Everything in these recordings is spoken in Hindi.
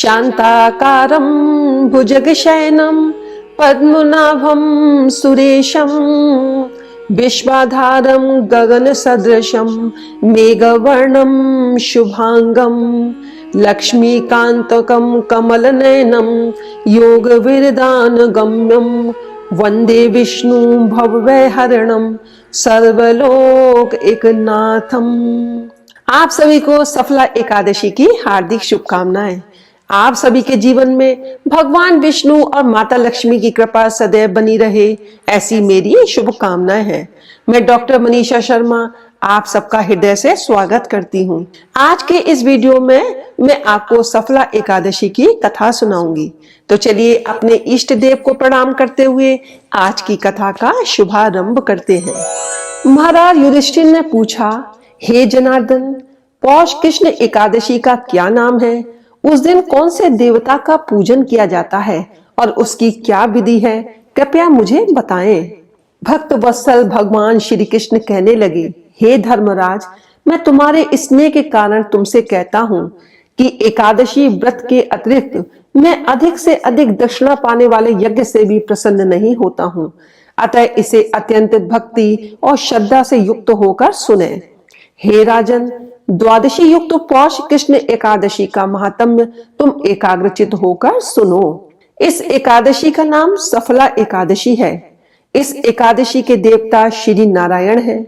शान्ताकारं भुजगशयनं पद्मनाभं सुरेशं विश्वाधारं गगनसदृशं मेघवर्णं शुभांगं लक्ष्मीकान्तकं कमलनयनं योगविरदानगम्यं वन्दे विष्णु भवभयहरणं सर्वलोक एकनाथम। आप सभी को सफला एकादशी की हार्दिक शुभकामनाएं। आप सभी के जीवन में भगवान विष्णु और माता लक्ष्मी की कृपा सदैव बनी रहे, ऐसी मेरी शुभकामनाएं हैं। मैं डॉक्टर मनीषा शर्मा आप सबका हृदय से स्वागत करती हूँ। आज के इस वीडियो में मैं आपको सफला एकादशी की कथा सुनाऊंगी। तो चलिए अपने इष्ट देव को प्रणाम करते हुए आज की कथा का शुभारंभ करते हैं। महाराज युधिष्ठिर ने पूछा, हे जनार्दन, पौष कृष्ण एकादशी का क्या नाम है? उस दिन कौन से देवता का पूजन किया जाता है और उसकी क्या विधि है? कृपया मुझे बताएं। भक्त वत्सल भगवान श्री कृष्ण कहने लगे, हे धर्मराज, मैं तुम्हारे स्नेह के कारण तुमसे कहता हूँ कि एकादशी व्रत के अतिरिक्त मैं अधिक से अधिक दक्षिणा पाने वाले यज्ञ से भी प्रसन्न नहीं होता हूँ। अतः इसे अत्यंत भक्ति और श्रद्धा से युक्त होकर सुने। हे राजन, द्वादशी युक्त पौष कृष्ण एकादशी का महात्म्य तुम एकाग्रचित होकर सुनो। इस एकादशी का नाम सफला एकादशी है। इस एकादशी के देवता श्री नारायण हैं।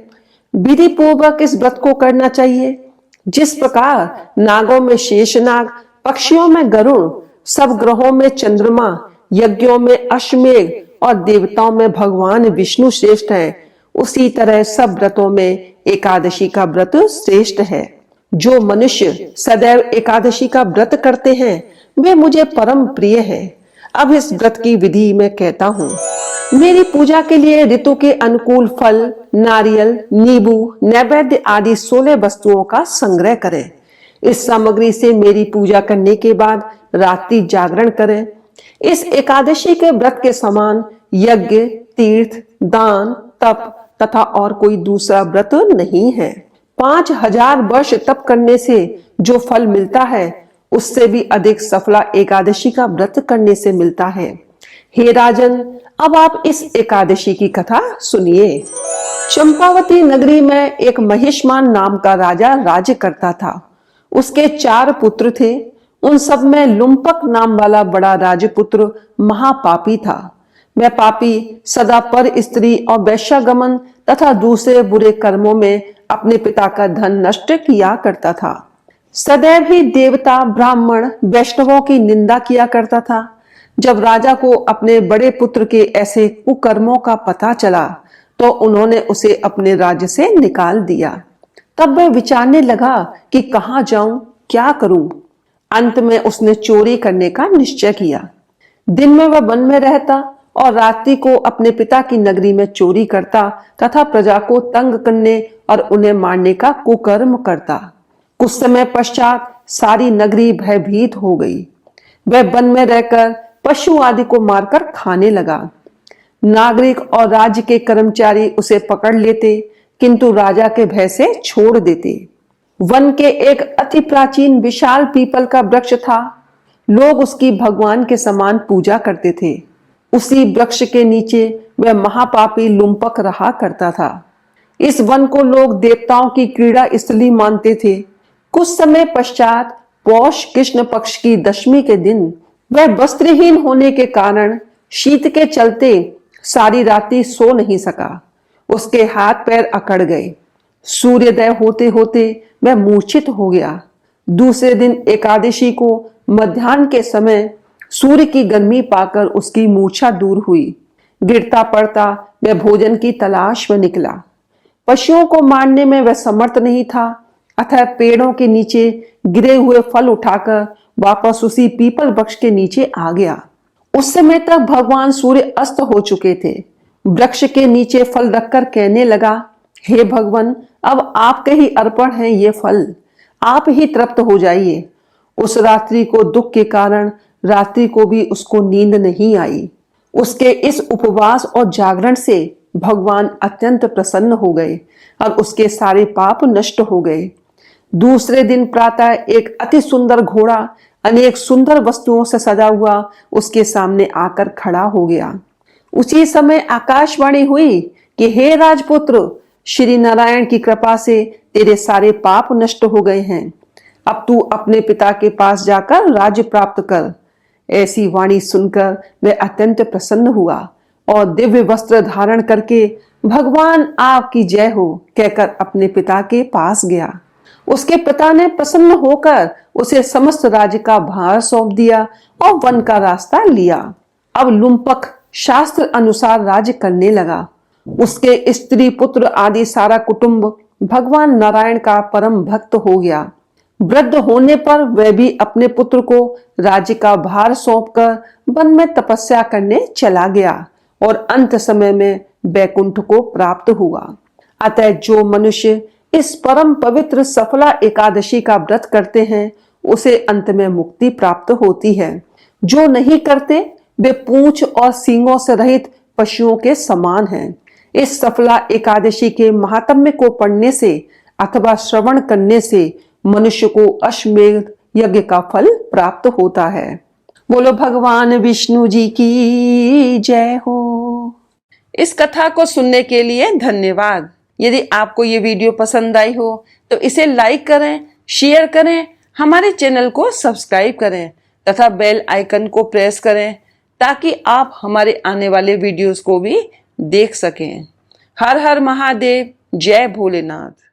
विधि पूर्वक इस व्रत को करना चाहिए। जिस प्रकार नागों में शेषनाग, पक्षियों में गरुड़, सब ग्रहों में चंद्रमा, यज्ञों में अश्वमेघ और देवताओं में भगवान विष्णु श्रेष्ठ हैं, उसी तरह सब व्रतों में एकादशी का व्रत श्रेष्ठ है। जो मनुष्य सदैव एकादशी का व्रत करते हैं वे मुझे परम प्रिय हैं। अब इस व्रत की विधि मैं कहता हूँ। मेरी पूजा के लिए ऋतु के अनुकूल फल, नारियल, नींबू, नैवेद्य आदि 16 वस्तुओं का संग्रह करें। इस सामग्री से मेरी पूजा करने के बाद रात्रि जागरण करें। इस एकादशी के व्रत के समान यज्ञ, तीर्थ, दान, तप तथा और कोई दूसरा व्रत नहीं है। 5000 वर्ष तप करने से जो फल मिलता है उससे भी अधिक सफला एकादशी का व्रत करने से मिलता है। हे राजन, अब आप इस एकादशी की कथा सुनिए। चंपावती नगरी में एक महिष्मान नाम का राजा राज्य करता था। उसके 4 पुत्र थे। उन सब में लुम्पक नाम वाला बड़ा राजपुत्र महापापी था। वह पापी सदा पर स्त्री और वैश्यागमन तथा दूसरे बुरे कर्मों में अपने पिता का धन नष्ट किया करता था। सदैव ही देवता, ब्राह्मण, वैष्णवों की निंदा किया करता था। जब राजा को अपने बड़े पुत्र के ऐसे कुकर्मों का पता चला तो उन्होंने उसे अपने राज्य से निकाल दिया। तब वह विचारने लगा कि कहाँ जाऊं, क्या करूं। अंत में उसने चोरी करने का निश्चय किया। दिन में वह वन में रहता और रात्रि को अपने पिता की नगरी में चोरी करता तथा प्रजा को तंग करने और उन्हें मारने का कुकर्म करता। कुछ समय पश्चात सारी नगरी भयभीत हो गई। वह वन में रहकर पशु आदि को मारकर खाने लगा। नागरिक और राज्य के कर्मचारी उसे पकड़ लेते, किंतु राजा के भय से छोड़ देते। वन के एक अति प्राचीन विशाल पीपल का वृक्ष था। लोग उसकी भगवान के समान पूजा करते थे। उसी वृक्ष के नीचे वह महापापी लुम्पक रहा करता था। इस वन को लोग देवताओं की क्रीड़ा स्थली मानते थे। कुछ समय पश्चात पौष कृष्ण पक्ष की दशमी के दिन वह वस्त्रहीन होने के कारण शीत के चलते सारी रात्रि सो नहीं सका। उसके हाथ पैर अकड़ गए। सूर्योदय होते होते वह मूर्छित हो गया। दूसरे दिन एकादशी को मध्याह्न के समय सूर्य की गर्मी पाकर उसकी मूर्छा दूर हुई। गिरता पड़ता वह भोजन की तलाश में निकला। पशुओं को मारने में वह समर्थ नहीं था, अतः पेड़ों के नीचे गिरे हुए फल उठाकर वापस उसी पीपल वृक्ष के नीचे आ गया। उस समय तक भगवान सूर्य अस्त हो चुके थे। वृक्ष के नीचे फल रखकर कहने लगा, हे भगवान, अब आपके ही अर्पण हैं ये फल, आप ही तृप्त हो जाइए। उस रात्रि को दुख के कारण रात्रि को भी उसको नींद नहीं आई। उसके इस उपवास और जागरण से भगवान अत्यंत प्रसन्न हो गए और उसके सारे पाप नष्ट हो गए। दूसरे दिन प्रातः एक अति सुंदर घोड़ा अनेक सुंदर वस्तुओं से सजा हुआ उसके सामने आकर खड़ा हो गया। उसी समय आकाशवाणी हुई कि हे राजपुत्र, श्री नारायण की कृपा से तेरे सारे पाप नष्ट हो गए हैं। अब तू अपने पिता के पास जाकर राज्य प्राप्त कर। ऐसी वाणी सुनकर वह अत्यंत प्रसन्न हुआ और दिव्य वस्त्र धारण करके भगवान आपकी जय हो कहकर अपने पिता के पास गया। उसके पिता ने प्रसन्न होकर उसे समस्त राज्य का भार सौंप दिया और वन का रास्ता लिया। अब लुम्पक शास्त्र अनुसार राज्य करने लगा। उसके स्त्री पुत्र आदि सारा कुटुंब भगवान नारायण का परम भक्त हो गया। वृद्ध होने पर वह भी अपने पुत्र को राज्य का भार सौंपकर वन में तपस्या करने चला गया और अंत समय में बैकुंठ को प्राप्त हुआ। अतः जो मनुष्य इस परम पवित्र सफला एकादशी का व्रत करते हैं उसे अंत में मुक्ति प्राप्त होती है। जो नहीं करते वे पूंछ और सींगों से रहित पशुओं के समान हैं। इस सफला एकादशी के महात्म्य को पढ़ने से अथवा श्रवण करने से मनुष्य को अश्वमेध यज्ञ का फल प्राप्त होता है। बोलो भगवान विष्णु जी की जय हो। इस कथा को सुनने के लिए धन्यवाद। यदि आपको ये वीडियो पसंद आई हो तो इसे लाइक करें, शेयर करें, हमारे चैनल को सब्सक्राइब करें तथा बेल आइकन को प्रेस करें ताकि आप हमारे आने वाले वीडियोस को भी देख सकें। हर हर महादेव, जय भोलेनाथ।